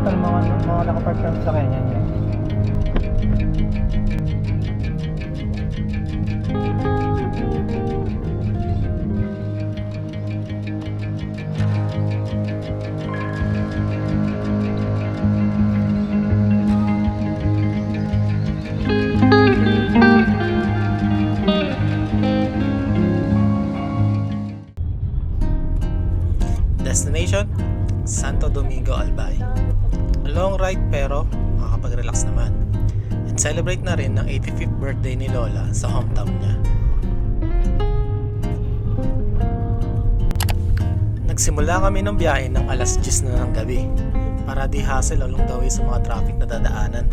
ito ng mga nakapark ng sa kanya niya. Destination, Santo Domingo, Albay. A long ride pero makakapag-relax naman. And celebrate na rin ng 85th birthday ni Lola sa hometown niya. Nagsimula kami ng biyahe ng alas 10 na ng gabi para di hassle along the way sa mga traffic na dadaanan.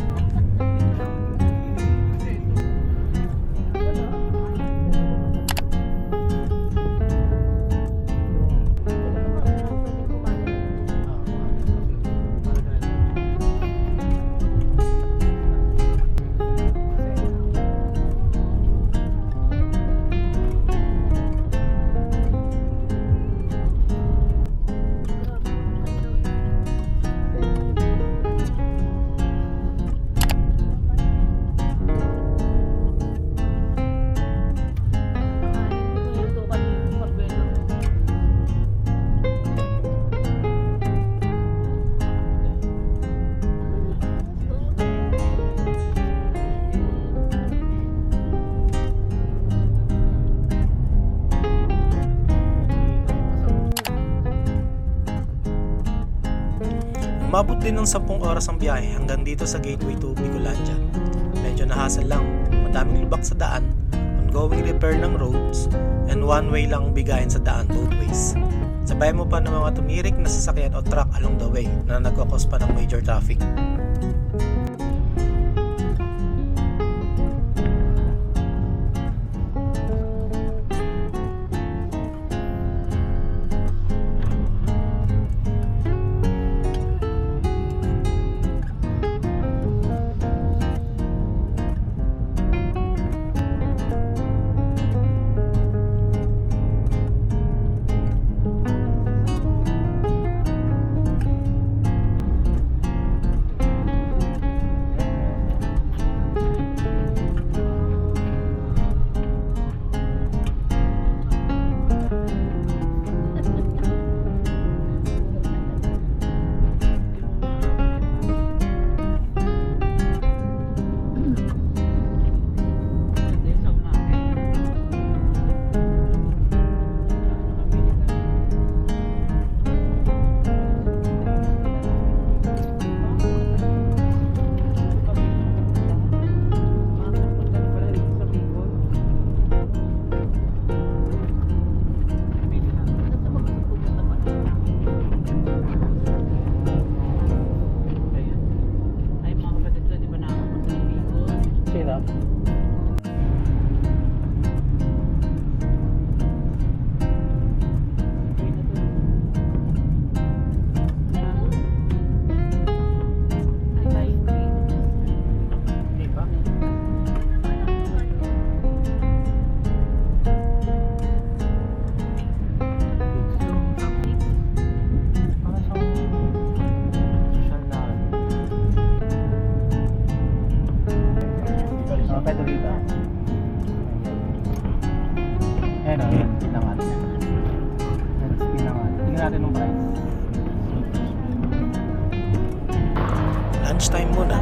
Umabot din ng 10 oras ang biyahe hanggang dito sa gateway to Bicolandia. Medyo na-hassle lang, madaming lubak sa daan, ongoing repair ng roads, and one way lang bigayan sa daan both ways. Sabay mo pa ng mga tumirik na sasakyan o truck along the way na nagkakos pa ng major traffic. Pwede dito. Ayan o, yan. Pinangat. That's pinangat. Tingnan natin yung price. Lunchtime muna.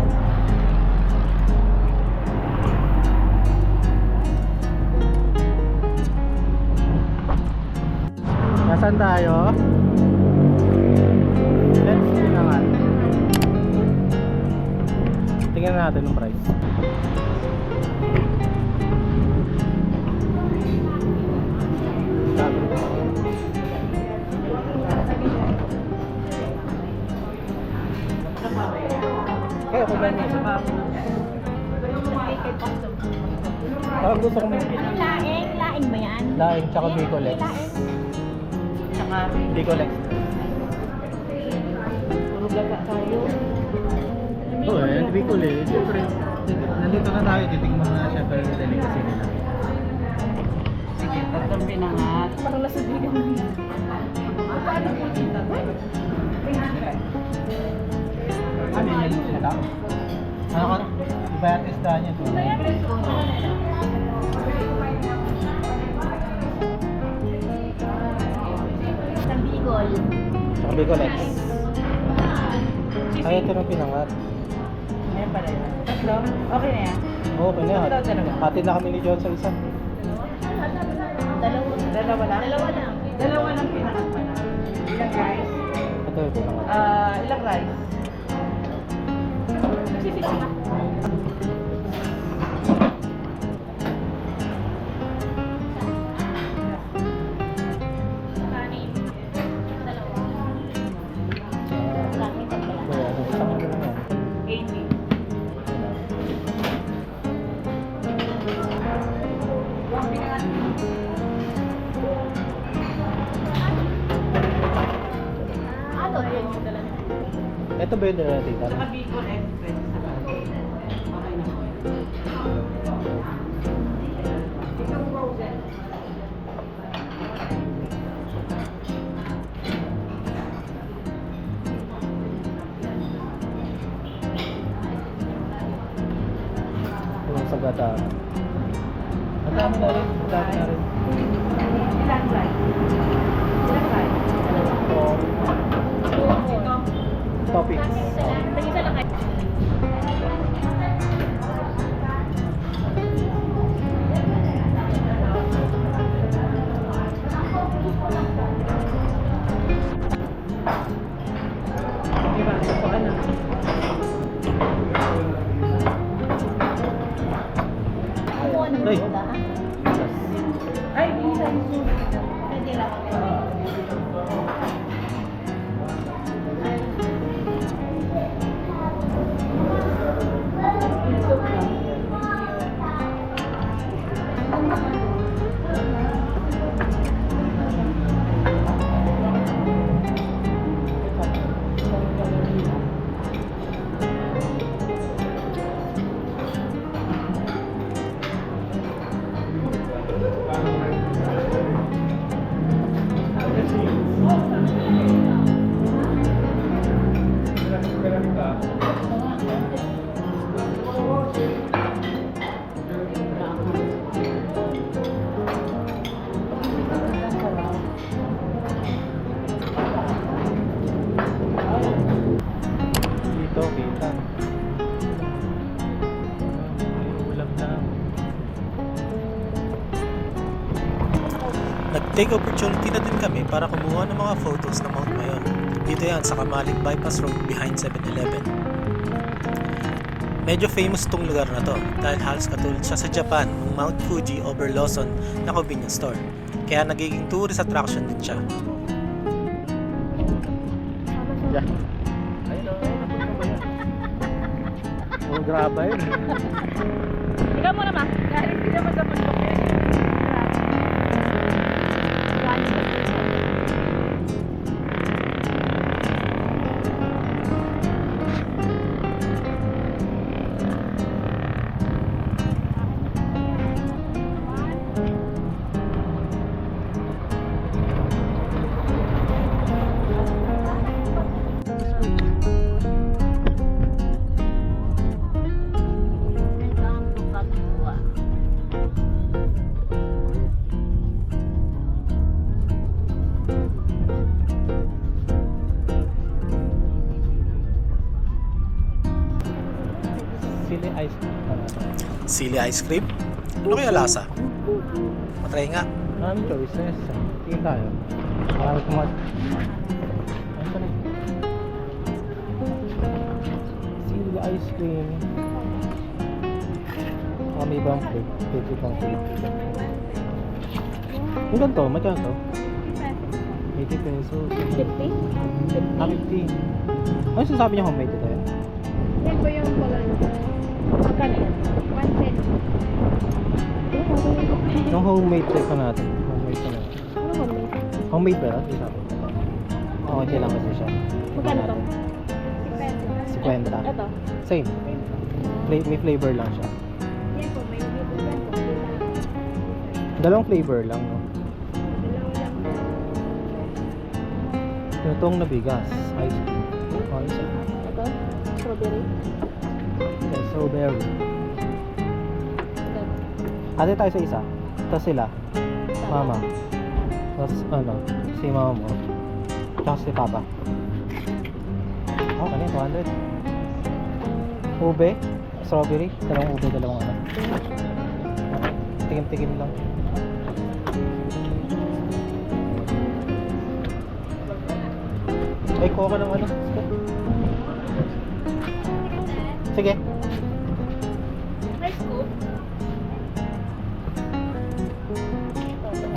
Nasaan tayo? Let's pinangat. Tingnan natin yung price. Kaya kung lang yung sa parang gusto kong Laing ba yan? laing tsaka Bicolex. Tsaka Bicolex. tulog lang tayo. Oo eh, Bicolex. Siyempre, nandito na tayo, titignan na syempre yung delicacy nila. Sige, tatlong pinangat. Parang lasubig kami. Paano po dito? Sabi na yung sila. Ano ka? Iba yung testahan niya to. Sa Bicol. Saka Bicol X. Ay, ito nung pinangat. Ayan pala yun. Tatlo? Okay na yan. Okay na yan. Ito daw talaga. Hatid na kami ni John sa isa. Dalawa lang? Dalawa lang. Dalawa lang pinakat pala. Ilang rice? Ito yung pinangat. Ilang rice? Nagsisisi ka? Kaya, isang ano lang yan. 80. Ano yun yung dala niya? Ito ba yung natin? Saka Bicol Express. Okay na po. Yung sa gata. Ang dami na rin. Ang dami na rin. Ilang rice? Ilang rice? Oh, Ito? topics. Tag-isa lang kayo. Diba? Ito ano? Ay! Ay, minsan. Pwede lang. Dito, kita. Ulam na. Nag-take opportunity na din kami para kumuha ng mga photos ng Mount Mayon. Dito yan sa Kamalig Bypass Road behind 7-Eleven. Medyo famous tong lugar na to dahil halos katulad siya sa Japan ng Mount Fuji over Lawson na convenience store. Kaya nagiging tourist attraction din siya. Yeah. Ayun o, ayun ba yun? Oh, grabe yun. Ikaw muna ma. Dahil hindi naman sa bundok yan. Sili ice cream. Sili ice cream? Ano kaya lasa? Matry nga. Maraming choices. Tingin tayo. Marami kumat. Ano pa rin? Sili ice cream. May ibang flavor. Favorite ang flavor. Yung ganito, magkano to? 80 pesos. 50? Ah, 50. Ano sinasabi niya homemade ito yan? Yan ba yung color? Magkano yan? 110. Yung homemade check ko natin. Homemade ko na. Ano homemade? Homemade ba ito? Sabi. Oo, hindi lang kasi siya. Magkano to? 50. Ito? Same. May flavor lang siya. Yan po, may flavor yan po. Dalawang flavor lang, no? Itong na bigas. Ice cream. Oh, isa. Ito? Strawberry. Okay, strawberry. Ate tayo sa isa. Tapos sila. Mama. Tapos ano, si mama mo. Tapos si papa. Oh, kanina 200. Ube, strawberry, dalawang ube, dalawang ano. Tigim-tigim lang. Ay, kuha ka ng ano. Sige. May scoop.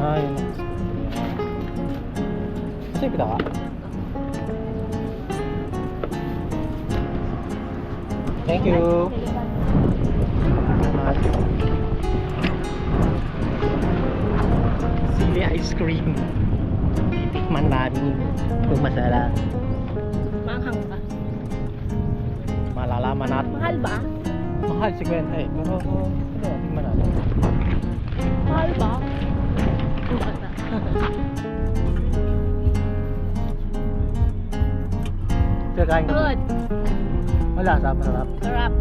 Ah, yun. Sige ka. Thank you. Sili ice cream. Titikman namin kung masarap. Maanghang ba? Malalaman natin. Mahal ba? Mahal 50 eh. Pero ano, tingnan natin. Mahal ba? Bata. Kakain ka. Good. Wala, sarap. Sarap.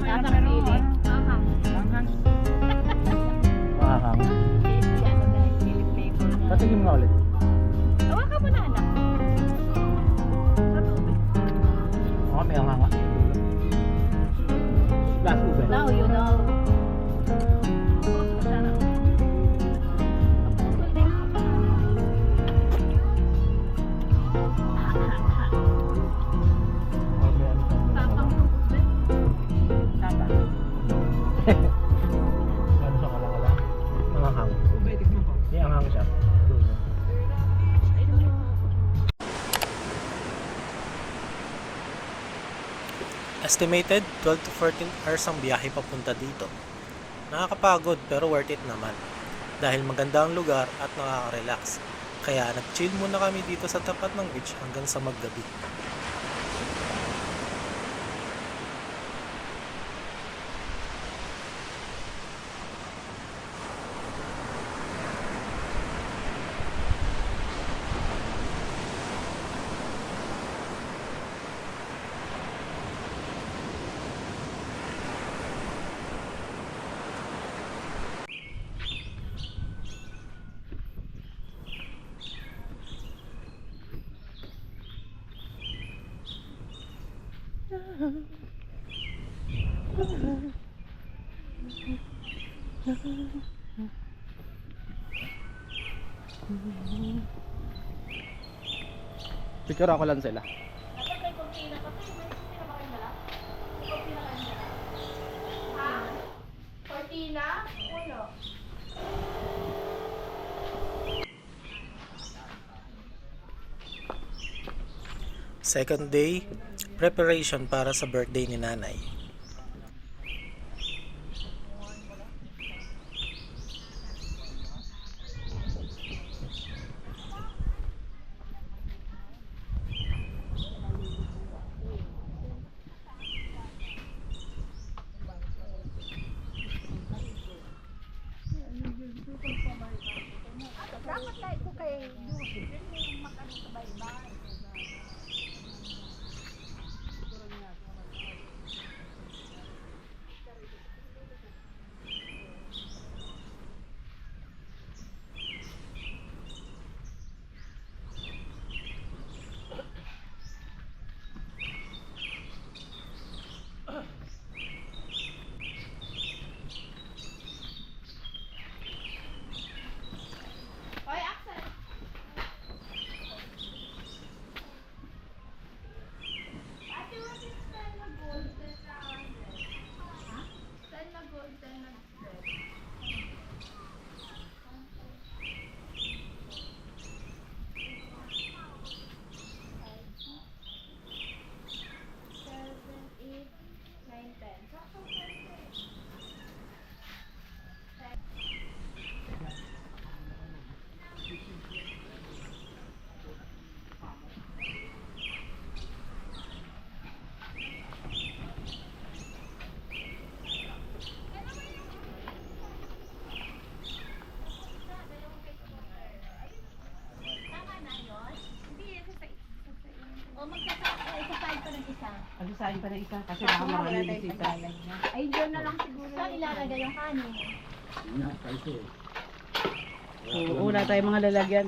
Lasang sili. Maanghang. Mahahang. Ano guys? Chili flavor. Patigim nga ulit. Hawakan mo na anak. Sa tubig. Oo, may hanga. Last ube. Now you know. Tapang ube. Tapang. Ano sa kala-kala? Mahahang. Hindi, anghang siya. Estimated 12 to 14 hours ang biyahe papunta dito. Nakakapagod pero worth it naman. Dahil maganda ang lugar at nakaka-relax. Kaya nag-chill muna kami dito sa tapat ng beach hanggang sa maggabi. Picture ako lang sila. Cortina? Uno. Second day, preparation para sa birthday ni nanay. Dapat tayo ko kay yung makano sa baybay. Oy, Axel. isahin pa na isa kasi baka maraming bisita. Ay, doon na lang siguro. Saan ilalagay yung kanin? Oo, wala tayong mga lalagyan.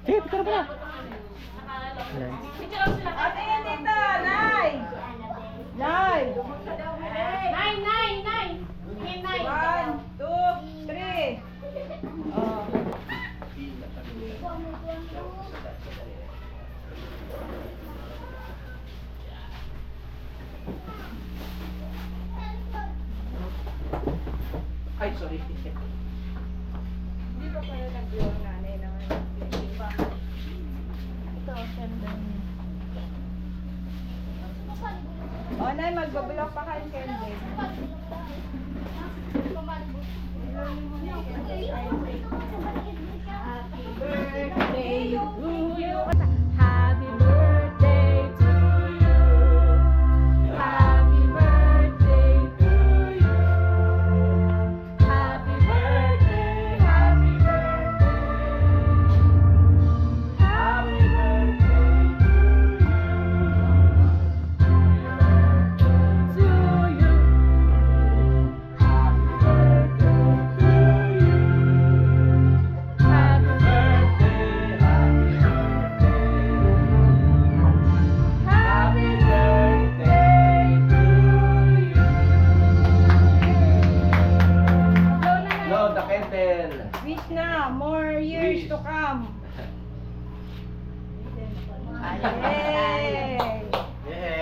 Sige, picture mo na. Ayan. Ate yan dito, Nay! Nay! Nine, nine, nine. Nine, nine. 1, 2, 3. Oh. Ay, sorry. Hindi pa pala nag-vlog nanay naman. Ito, ganda. Oh, Nay, magbablog pa kayo candy. Birthday to you. Happy birthday to you. Happy birthday to you. Happy birthday, happy birthday. Happy birthday to you. Happy birthday to you. Happy birthday, happy birthday to you. Blow the candle. Wish na, more years Wish. to come. Yay!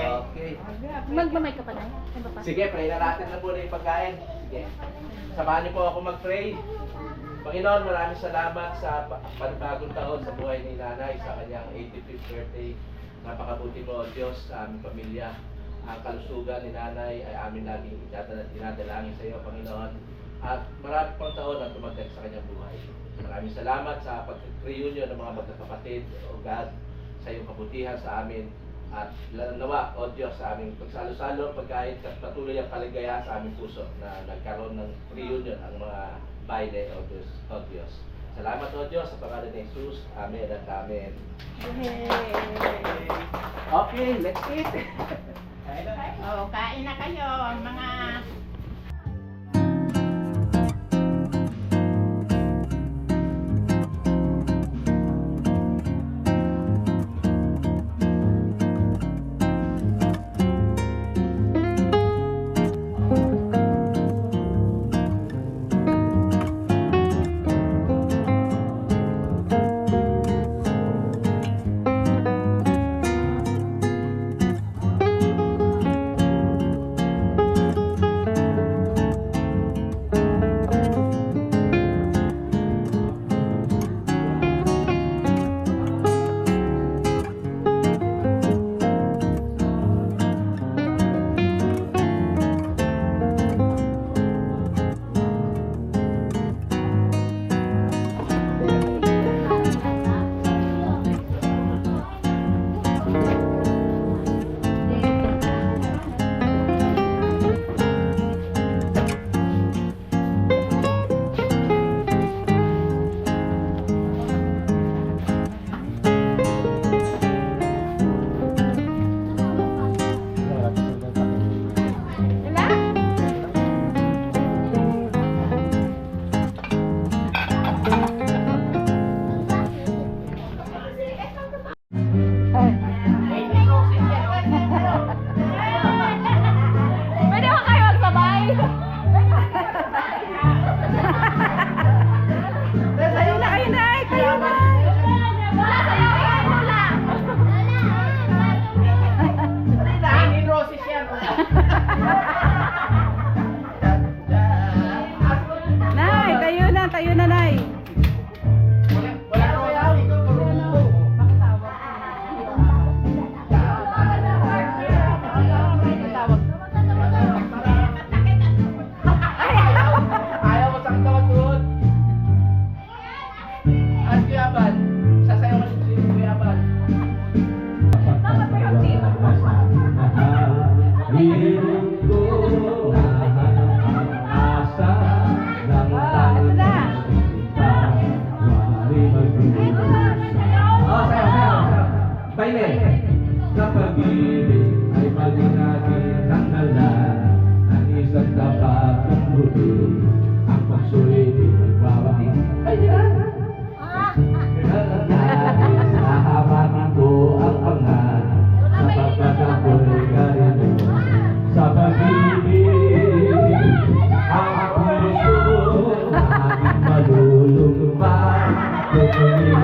Okay. Magmamay ka pa na? Ano pa? Sige, pray na natin na muna yung pagkain. Sige. Samahan niyo po ako mag-pray. Panginoon, maraming salamat sa panibagong taon sa buhay ni Nanay sa kanyang 85th birthday. Napakabuti mo, Diyos, sa aming pamilya. Ang kalusugan ni Nanay ay amin laging dinadalangin sa iyo, Panginoon. At marami pang taon ang tumagdag sa kanyang buhay. Maraming salamat sa pag-reunion ng mga magkakapatid, O God, sa iyong kabutihan sa amin. At nawa, O Diyos, sa aming pagsalo-salo, pagkain, at patuloy ang kaligayahan sa aming puso na nagkaroon ng reunion ang mga baile, O Diyos. O Diyos. Salamat, O Diyos, sa pangalan ni Jesus. Amen at amen. Okay, let's eat. Oh, kain na kayo, mga Sa pag-ibig ay mali natin ang dala ng isang tapat ng buti. Ang pagsulit ay magbawang ay yan! Kailangan natin sa hawakan ko ang pangan sapagkat ako'y karino sa pag-ibig. Ang puso na aking malulumbay tutuloy.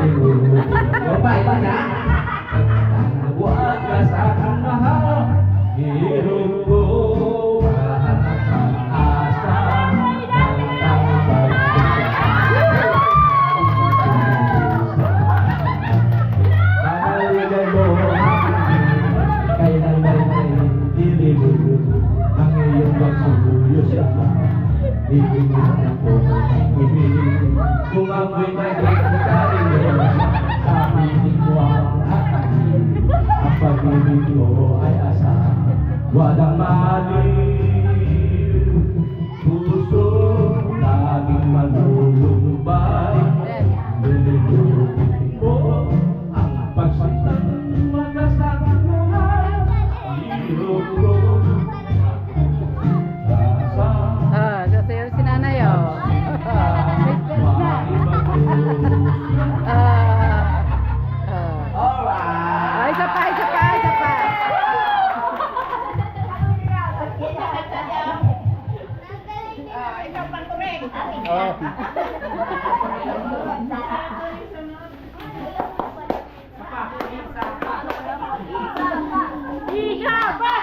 Iba na? Huwag ka sa aking mahal, hirap ko ang pag-asa ng tanging pagkakasal. Panaligay mo kailanman ay dililulog ang iyong pagsuyo sa ibig mo ako ibig. Kung ako'y nagkakaroon sa piling mo ang aking, ang pag-ibig mo ay asa walang maliw. Puso laging malulumbay, nilulutin mo ang pagsitang magkasama mo ay hirap ko. Sasayaw si nanay, oh. Ay, isa pa, isa pa, isa pa. Isa pa!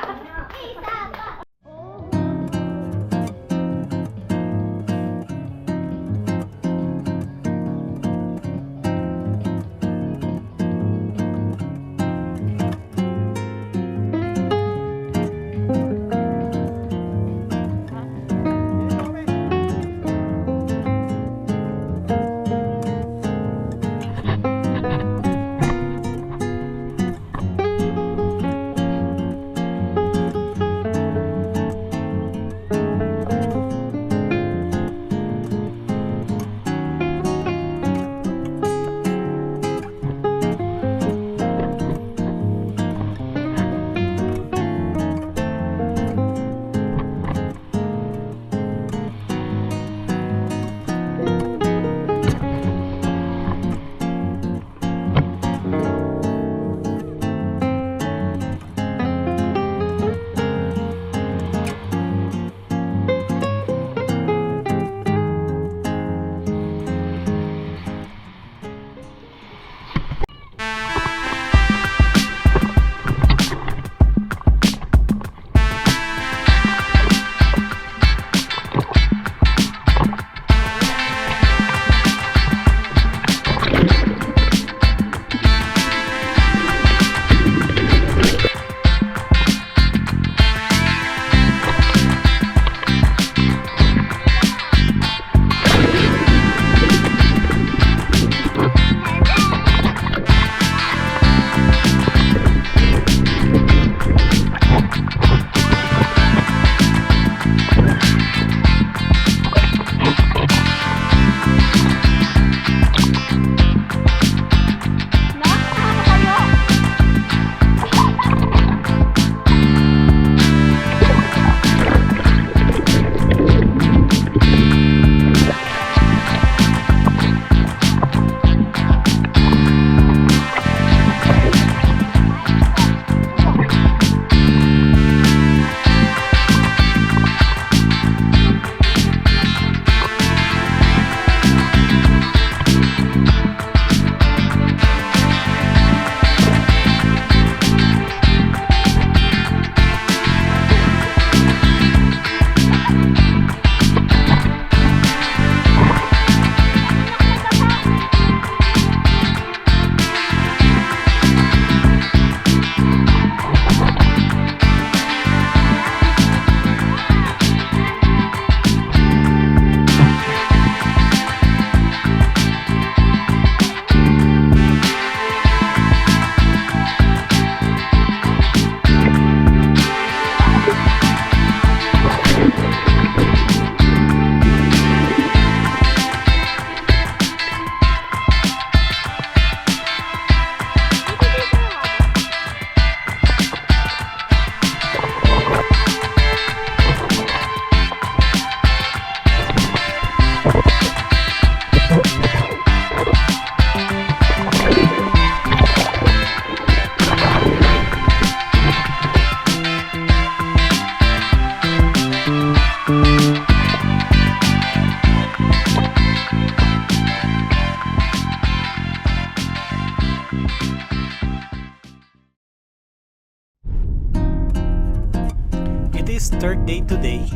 It is third day today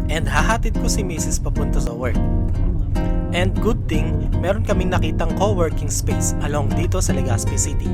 and hahatid ko si Mrs. papunta sa work. And good thing, meron kaming nakitang co-working space along dito sa Legazpi City.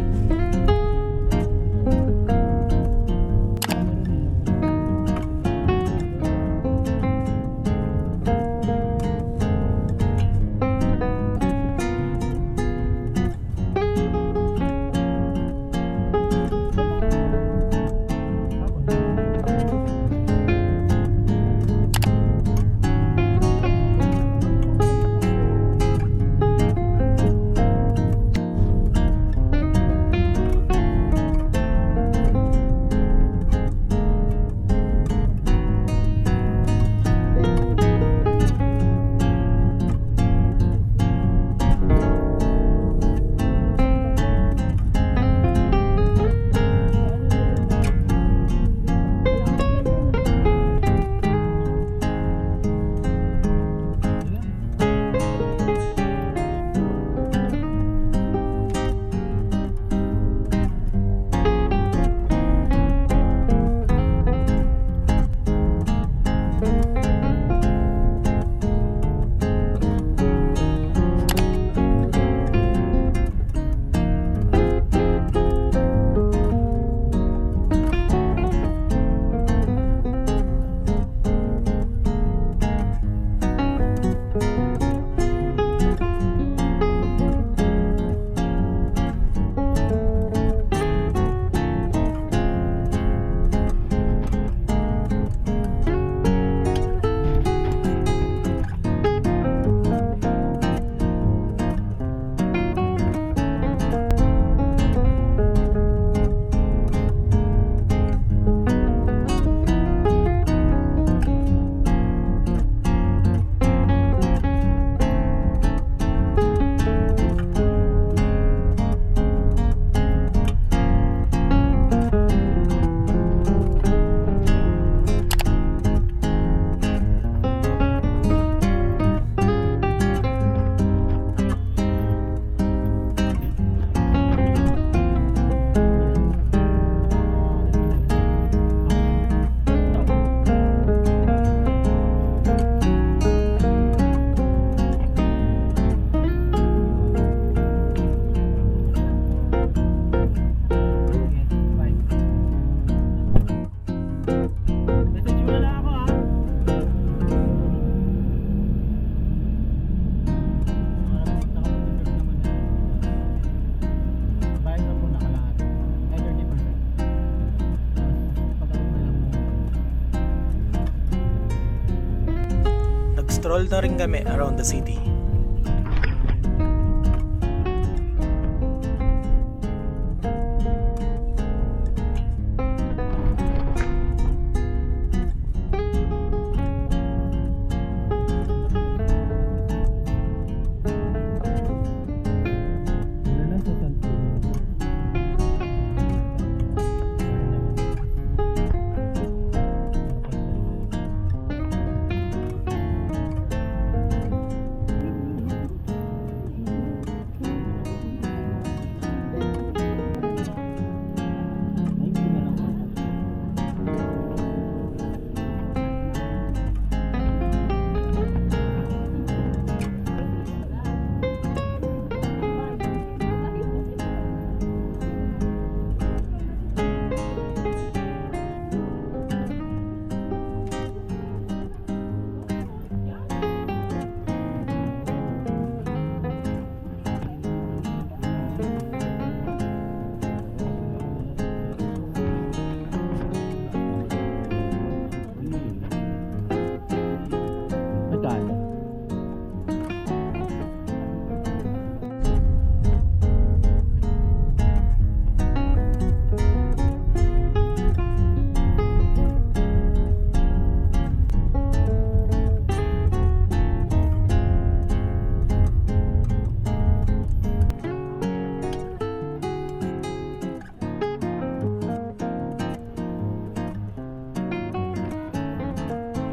Nag-stroll na rin kami around the city.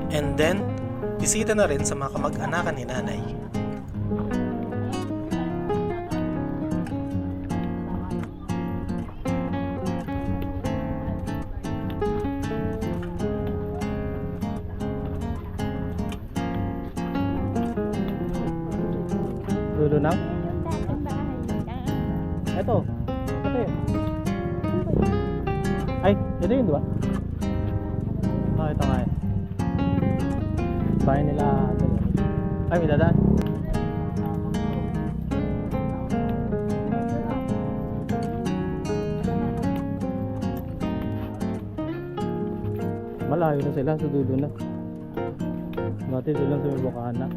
And then, bisita na rin sa mga kamag-anakan ni nanay. Lulunang? Ito. Ito yun. Ay, ito yun, di ba? Ito nga yun. Bahay nila. Ay, may dadaan. Malayo na sila sa dulo na. Dati doon lang sa may bukaan na.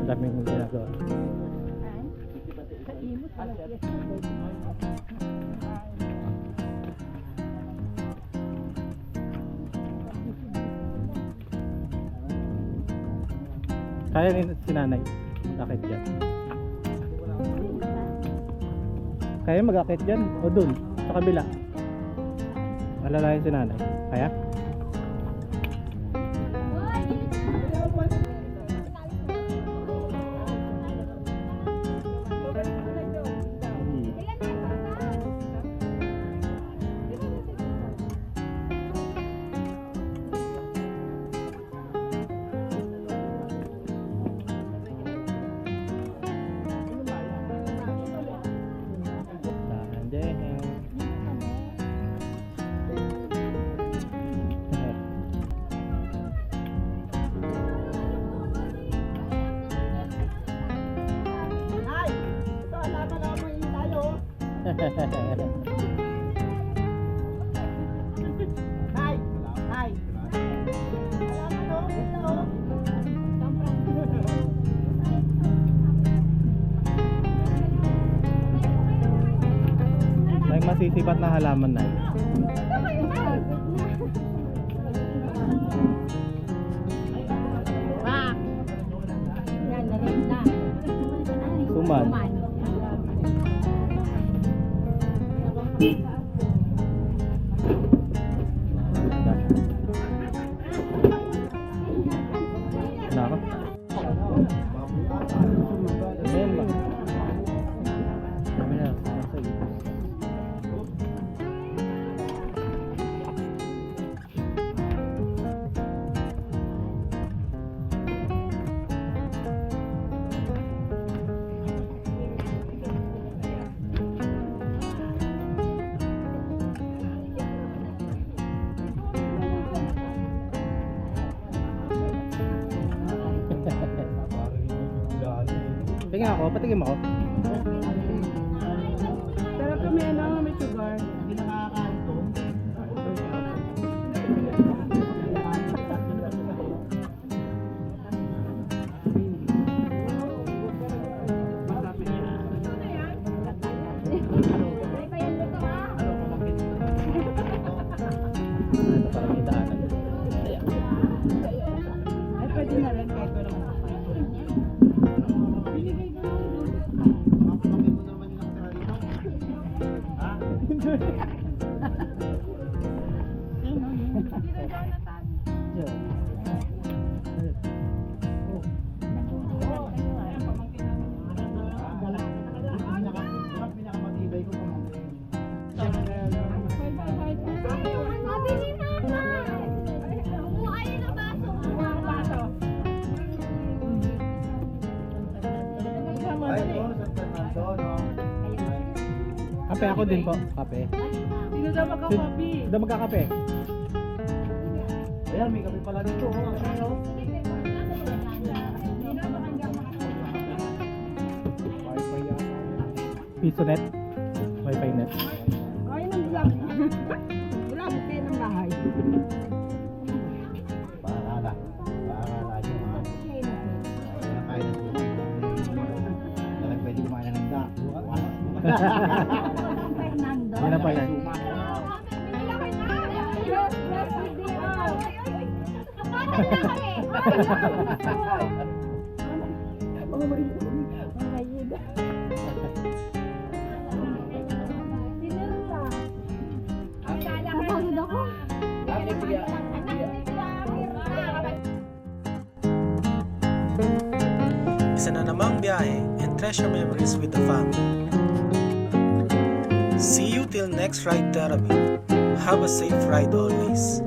Daming ginagawa. Kaya ni si nanay mag-akit dyan. Kaya mag-akit dyan o dun sa kabila. Malalayan si nanay. Kaya? May masisipat na halaman na. Suman. Nako. Ayan ba? Kami na, nasa ito. Tingnan ako, patigim ako. Pero kung may ano, may sugar. Hindi nakakakain to. Ito parang may daanan. Ay, pwede na rin kahit wala mo. Kape ako din po. Kape. Sino daw magkakapi? Sino magkakape? Ayan, may kape pala dito. Piso net? Wi-Fi net? Kaya nang vlog. Wala mo kayo ng bahay. Bahala. Bahala nyo ha. Kaya na po. Talagang pwede kumain ng da. Fernando. Yan na pa yan. Napagod ako. Isa na namang biyahe and treasure memories with the family. See you till next ride therapy. Have a safe ride always.